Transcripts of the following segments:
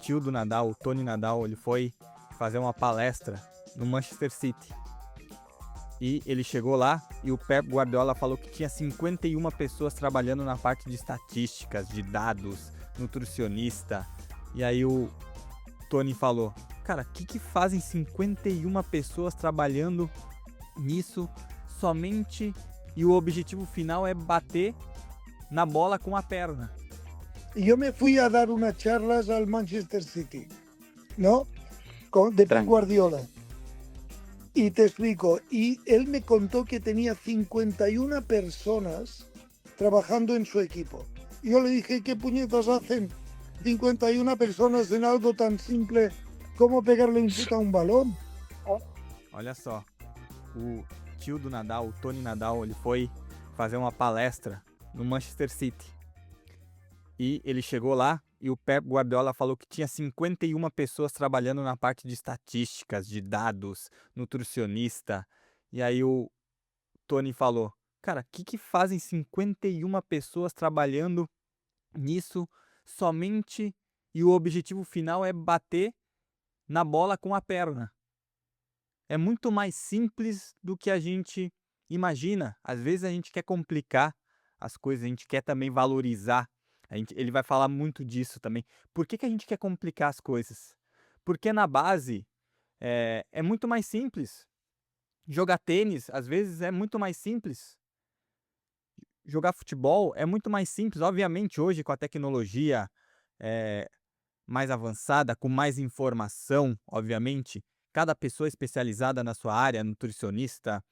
tio do Nadal, o Tony Nadal, ele foi fazer uma palestra no Manchester City. E ele chegou lá e o Pep Guardiola falou que tinha 51 pessoas trabalhando na parte de estatísticas, de dados, nutricionista. E aí o Tony falou: cara, o que fazem 51 pessoas trabalhando nisso somente, e o objetivo final é bater na bola com a perna? Yo me fui a dar unas charlas al Manchester City, ¿no? De Pep Guardiola. Y te explico, y él me contó que tenía 51 personas trabajando en su equipo. Y yo le dije, ¿qué puñetas hacen 51 personas en algo tan simple como pegarle un chute a un balón? Olha só, o tio do Nadal, o Tony Nadal, ele foi fazer uma palestra no Manchester City. E ele chegou lá e o Pep Guardiola falou que tinha 51 pessoas trabalhando na parte de estatísticas, de dados, nutricionista. E aí o Tony falou: cara, o que fazem 51 pessoas trabalhando nisso somente, e o objetivo final é bater na bola com a perna? É muito mais simples do que a gente imagina. Às vezes a gente quer complicar as coisas, a gente quer também valorizar. Ele vai falar muito disso também. Por que a gente quer complicar as coisas? Porque na base é muito mais simples. Jogar tênis, às vezes, é muito mais simples. Jogar futebol é muito mais simples. Obviamente, hoje, com a tecnologia mais avançada, com mais informação, obviamente, cada pessoa especializada na sua área, nutricionista,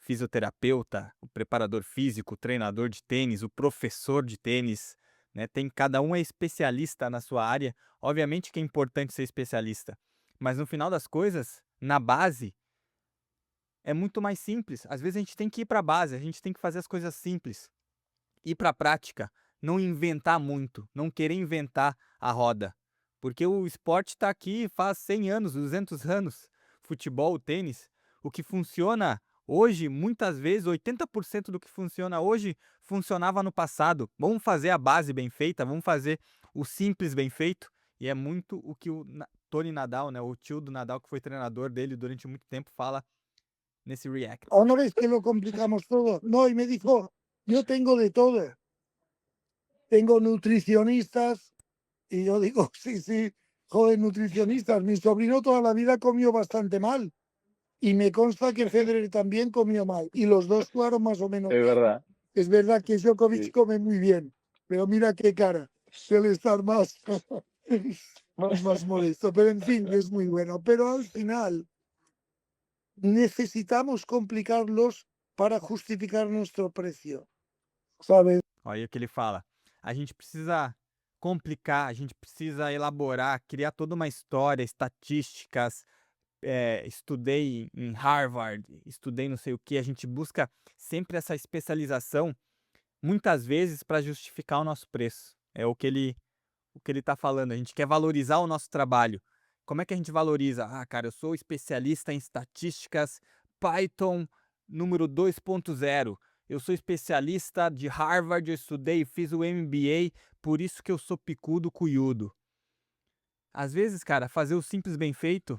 fisioterapeuta, o preparador físico, o treinador de tênis, o professor de tênis, né? Cada um é especialista na sua área. Obviamente que é importante ser especialista, mas no final das coisas, na base, é muito mais simples. Às vezes a gente tem que ir para a base, a gente tem que fazer as coisas simples, ir para a prática, não inventar muito, não querer inventar a roda. Porque o esporte está aqui faz 100 anos, 200 anos. Futebol, tênis, o que funciona hoje, muitas vezes, 80% do que funciona hoje, funcionava no passado. Vamos fazer a base bem feita, vamos fazer o simples bem feito. E é muito o que o Tony Nadal, né, o tio do Nadal, que foi treinador dele durante muito tempo, fala nesse react. ¿O no ves que lo complicamos todo? No, y me dijo, yo tengo de todo. Tengo nutricionistas, y yo digo, sí, joder, nutricionistas. Mi sobrino toda la vida comió bastante mal. Y me consta que Federer también comió mal. Y los dos jugaron más o menos. Es verdad. Es verdad que Djokovic Sí. come muy bien, pero mira qué cara. Suele estar más, más molesto. Pero en fin, es muy bueno. Pero al final necesitamos complicarlos para justificar nuestro precio. ¿Sabes? Olha o que ele fala. A gente precisa complicar, a gente precisa elaborar, criar toda uma história, estatísticas. Estudei em Harvard, estudei não sei o que. A gente busca sempre essa especialização, muitas vezes para justificar o nosso preço. É o que ele está falando. A gente quer valorizar o nosso trabalho. Como é que a gente valoriza? Ah, cara, eu sou especialista em estatísticas Python número 2.0. Eu sou especialista de Harvard, eu estudei, fiz o MBA, por isso que eu sou picudo, cuiudo. Às vezes, cara, fazer o simples bem feito,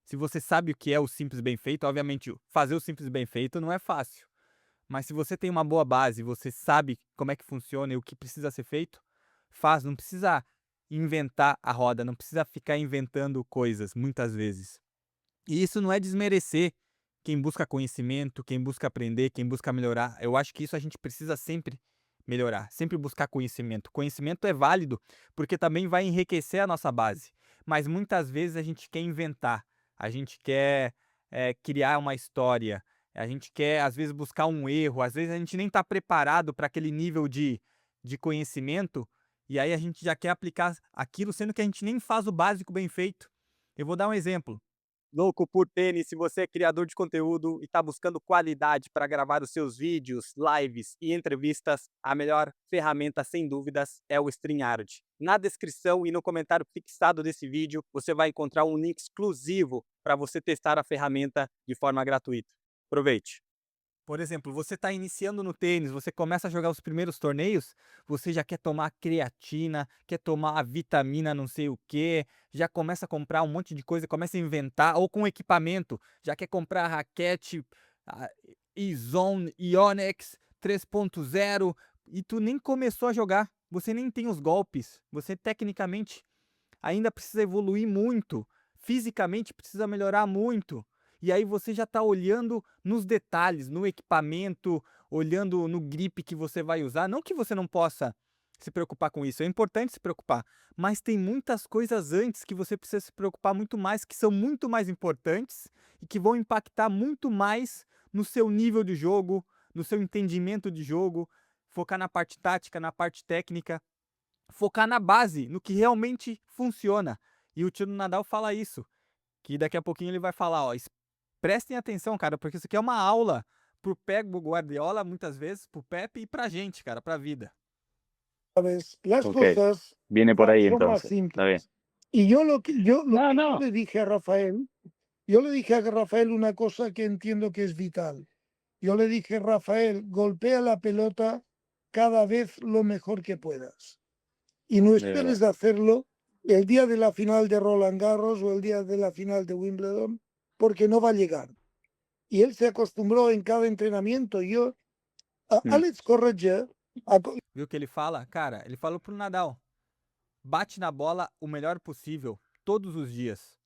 se você sabe o que é o simples bem feito, obviamente fazer o simples bem feito não é fácil. Mas se você tem uma boa base, você sabe como é que funciona e o que precisa ser feito, faz, não precisa inventar a roda, não precisa ficar inventando coisas muitas vezes. E isso não é desmerecer quem busca conhecimento, quem busca aprender, quem busca melhorar. Eu acho que isso a gente precisa sempre melhorar, sempre buscar conhecimento. Conhecimento é válido porque também vai enriquecer a nossa base. Mas muitas vezes a gente quer inventar, a gente quer criar uma história, a gente quer às vezes buscar um erro, às vezes a gente nem está preparado para aquele nível de conhecimento, e aí a gente já quer aplicar aquilo, sendo que a gente nem faz o básico bem feito. Eu vou dar um exemplo. Louco por tênis, se você é criador de conteúdo e está buscando qualidade para gravar os seus vídeos, lives e entrevistas, a melhor ferramenta, sem dúvidas, é o StreamYard. Na descrição e no comentário fixado desse vídeo, você vai encontrar um link exclusivo para você testar a ferramenta de forma gratuita. Aproveite! Por exemplo, você está iniciando no tênis, você começa a jogar os primeiros torneios, você já quer tomar creatina, quer tomar a vitamina não sei o quê, já começa a comprar um monte de coisa, começa a inventar, ou com equipamento, já quer comprar a raquete a Izone Ionex 3.0 e tu nem começou a jogar, você nem tem os golpes, você tecnicamente ainda precisa evoluir muito, fisicamente precisa melhorar muito. E aí você já está olhando nos detalhes, no equipamento, olhando no grip que você vai usar. Não que você não possa se preocupar com isso, é importante se preocupar, mas tem muitas coisas antes que você precisa se preocupar muito mais, que são muito mais importantes e que vão impactar muito mais no seu nível de jogo, no seu entendimento de jogo, focar na parte tática, na parte técnica, focar na base, no que realmente funciona. E o tio do Nadal fala isso, que daqui a pouquinho ele vai falar, ó, prestem atenção, cara, porque isso aqui é uma aula pro Pep Guardiola, muitas vezes, pro Pepe e pra gente, cara, pra vida. ¿Sabes? Las Ok, cosas viene por ahí son más entonces. Está bien. simples. Y yo lo que No, no. le dije a Rafael, yo le dije a Rafael una cosa que entiendo que es vital. Yo le dije, Rafael, golpea la pelota cada vez lo mejor que puedas. Y no De esperes verdad. hacerlo el día de la final de Roland Garros o el día de la final de Wimbledon, porque no va a llegar. Y él se acostumbró en cada entrenamiento. Yo, Alex Corretja, Viu o que ele fala? Cara, ele falou pro Nadal, bate na bola o melhor possível, todos os dias.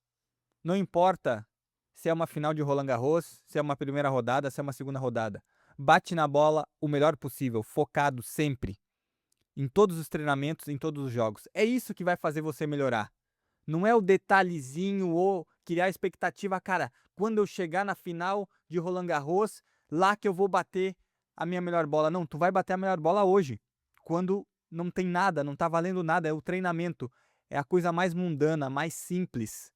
Não importa se é uma final de Roland Garros, se é uma primeira rodada, se é uma segunda rodada. Bate na bola o melhor possível, focado sempre. Em todos os treinamentos, em todos os jogos. É isso que vai fazer você melhorar. Não é o detalhezinho ou criar expectativa, cara, quando eu chegar na final de Roland Garros, lá que eu vou bater a minha melhor bola. Não, tu vai bater a melhor bola hoje. Quando não tem nada, não tá valendo nada, é o treinamento. É a coisa mais mundana, mais simples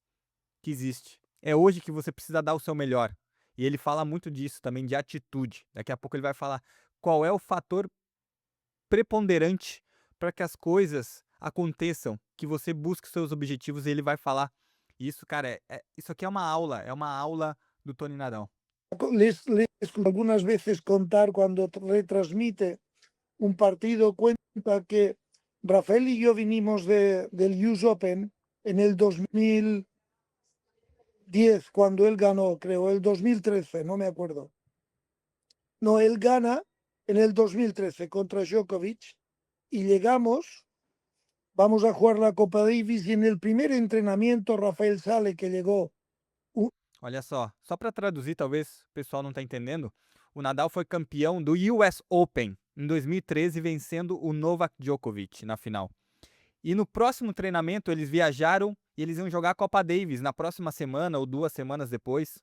que existe. É hoje que você precisa dar o seu melhor. E ele fala muito disso também, de atitude. Daqui a pouco ele vai falar qual é o fator preponderante para que as coisas aconteçam, que você busque seus objetivos, e ele vai falar isso, cara, isso aqui é uma aula do Tony Nadal. les algunas veces contar cuando retransmite un partido, cuenta que Rafael y yo vinimos del US Open en el 2010, cuando él ganó, creo, el 2013, no me acuerdo. No, él gana en el 2013 contra Djokovic y llegamos, vamos a jugar la Copa Davis y en el primer entrenamiento Rafael sale, que llegó. Olha só para traduzir, talvez o pessoal não tá entendendo, o Nadal foi campeão do US Open em 2013, vencendo o Novak Djokovic na final. E no próximo treinamento eles viajaram e eles iam jogar a Copa Davis na próxima semana ou 2 semanas depois.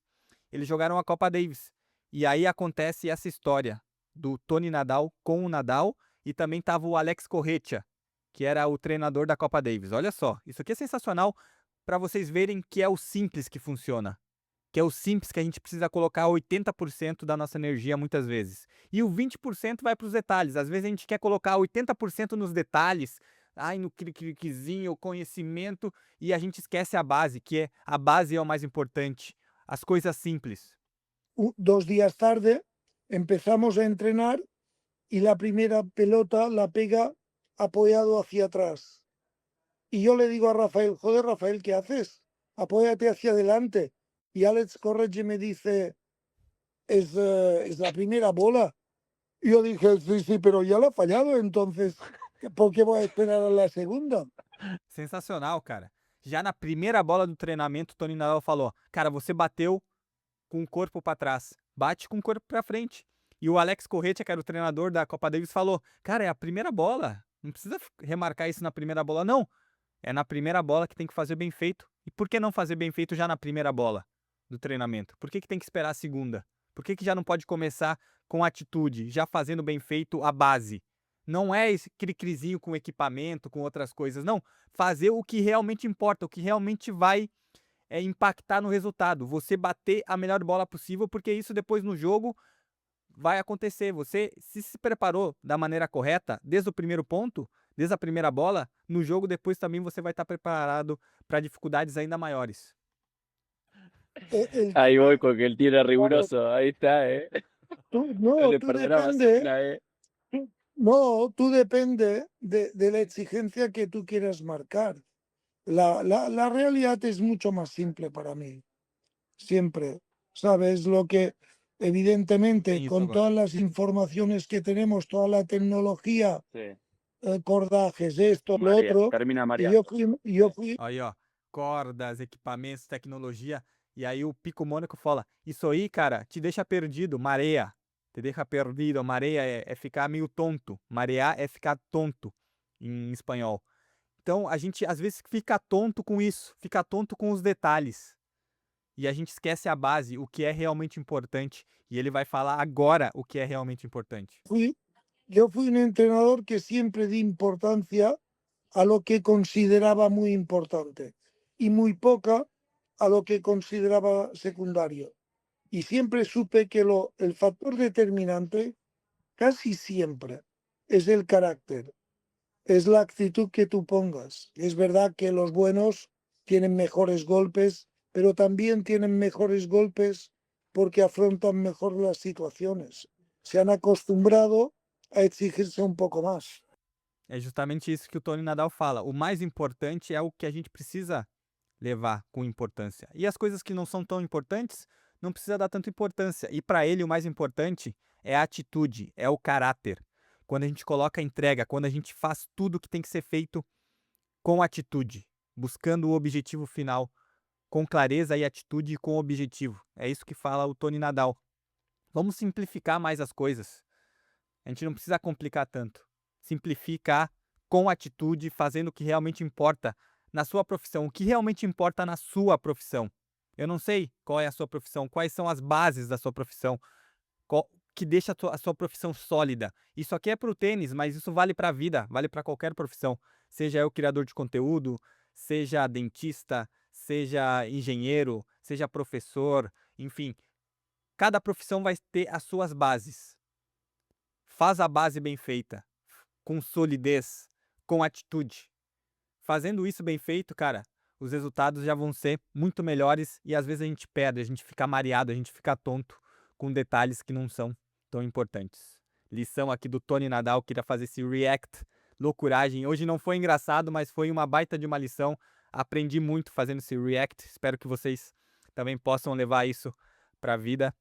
Eles jogaram a Copa Davis. E aí acontece essa história do Tony Nadal com o Nadal, e também tava o Alex Corretja, que era o treinador da Copa Davis. Olha só, isso aqui é sensacional para vocês verem que é o simples que funciona. Que é o simples que a gente precisa colocar 80% da nossa energia muitas vezes. E o 20% vai para os detalhes. Às vezes a gente quer colocar 80% nos detalhes, no cliquezinho, o conhecimento, e a gente esquece a base, que é a base é o mais importante. As coisas simples. 2 días tarde empezamos a entrenar y la primera pelota la pega apoyado hacia atrás. Y yo le digo a Rafael, joder, Rafael, ¿qué haces? Apóyate hacia adelante. Y Alex Corretja me dice, es la primera bola. Y yo dije, sí, pero ya la ha fallado, entonces, ¿por qué voy a esperar a la segunda? Sensacional, cara. Já na primeira bola do treinamento, o Tony Nadal falou, cara, você bateu com o corpo para trás, bate com o corpo para frente. E o Alex Corretja, que era o treinador da Copa Davis, falou, cara, é a primeira bola, não precisa remarcar isso na primeira bola, não. É na primeira bola que tem que fazer bem feito. E por que não fazer bem feito já na primeira bola do treinamento? Por que tem que esperar a segunda? Por que já não pode começar com atitude, já fazendo bem feito a base? Não é esse crizinho com equipamento, com outras coisas, não. Fazer o que realmente importa, o que realmente vai impactar no resultado. Você bater a melhor bola possível, porque isso depois no jogo vai acontecer. Você se preparou da maneira correta, desde o primeiro ponto, desde a primeira bola, no jogo depois também você vai estar preparado para dificuldades ainda maiores. Ahí voy con el tiro riguroso, ahí está, No, Le tú perdonabas depende, una vez. no, tú depende de la exigencia que tú quieras marcar. La realidad es mucho más simple para mí, siempre. ¿Sabes? Lo que, evidentemente, Tem isso con agora. todas las informaciones que tenemos, toda la tecnología, Sí, cordajes, esto, lo marea, otro, termina y mareando. yo fui, Aí, ó, cordas, equipamentos, tecnologia. E aí o Pico Mônaco fala: Isso aí, cara, te deixa perdido, mareia. Te deixa perdido. Mareia é ficar meio tonto. Marear é ficar tonto em espanhol. Então a gente às vezes fica tonto com isso, fica tonto com os detalhes. E a gente esquece a base, o que é realmente importante. E ele vai falar agora o que é realmente importante. yo fui un entrenador que siempre di importancia a lo que consideraba muy importante y muy poca a lo que consideraba secundario. Y siempre supe que el factor determinante casi siempre es el carácter, es la actitud que tú pongas. Es verdad que los buenos tienen mejores golpes, pero también tienen mejores golpes porque afrontan mejor las situaciones. Se han acostumbrado a exigirse un poco más. É justamente isso que o Tony Nadal fala. O mais importante é o que a gente precisa levar com importância. E as coisas que não são tão importantes, não precisa dar tanta importância. E para ele, o mais importante é a atitude, é o caráter. Quando a gente coloca a entrega, quando a gente faz tudo que tem que ser feito com atitude, buscando o objetivo final, com clareza e atitude e com objetivo. É isso que fala o Tony Nadal. Vamos simplificar mais as coisas. A gente não precisa complicar tanto. Simplificar com atitude, fazendo o que realmente importa na sua profissão, o que realmente importa na sua profissão. Eu não sei qual é a sua profissão, quais são as bases da sua profissão, qual, que deixa a sua profissão sólida. Isso aqui é para o tênis, mas isso vale para a vida, vale para qualquer profissão. Seja eu criador de conteúdo, seja dentista, seja engenheiro, seja professor, enfim. Cada profissão vai ter as suas bases. Faz a base bem feita, com solidez, com atitude. Fazendo isso bem feito, cara, os resultados já vão ser muito melhores e às vezes a gente perde, a gente fica mareado, a gente fica tonto com detalhes que não são tão importantes. Lição aqui do Tony Nadal, queria fazer esse react, loucuragem. Hoje não foi engraçado, mas foi uma baita de uma lição. Aprendi muito fazendo esse react. Espero que vocês também possam levar isso pra vida.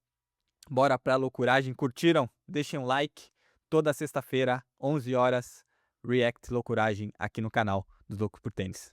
Bora pra loucuragem. Curtiram? Deixem um like. Toda sexta-feira, 11 horas, React Loucuragem aqui no canal dos Loucos por Tênis.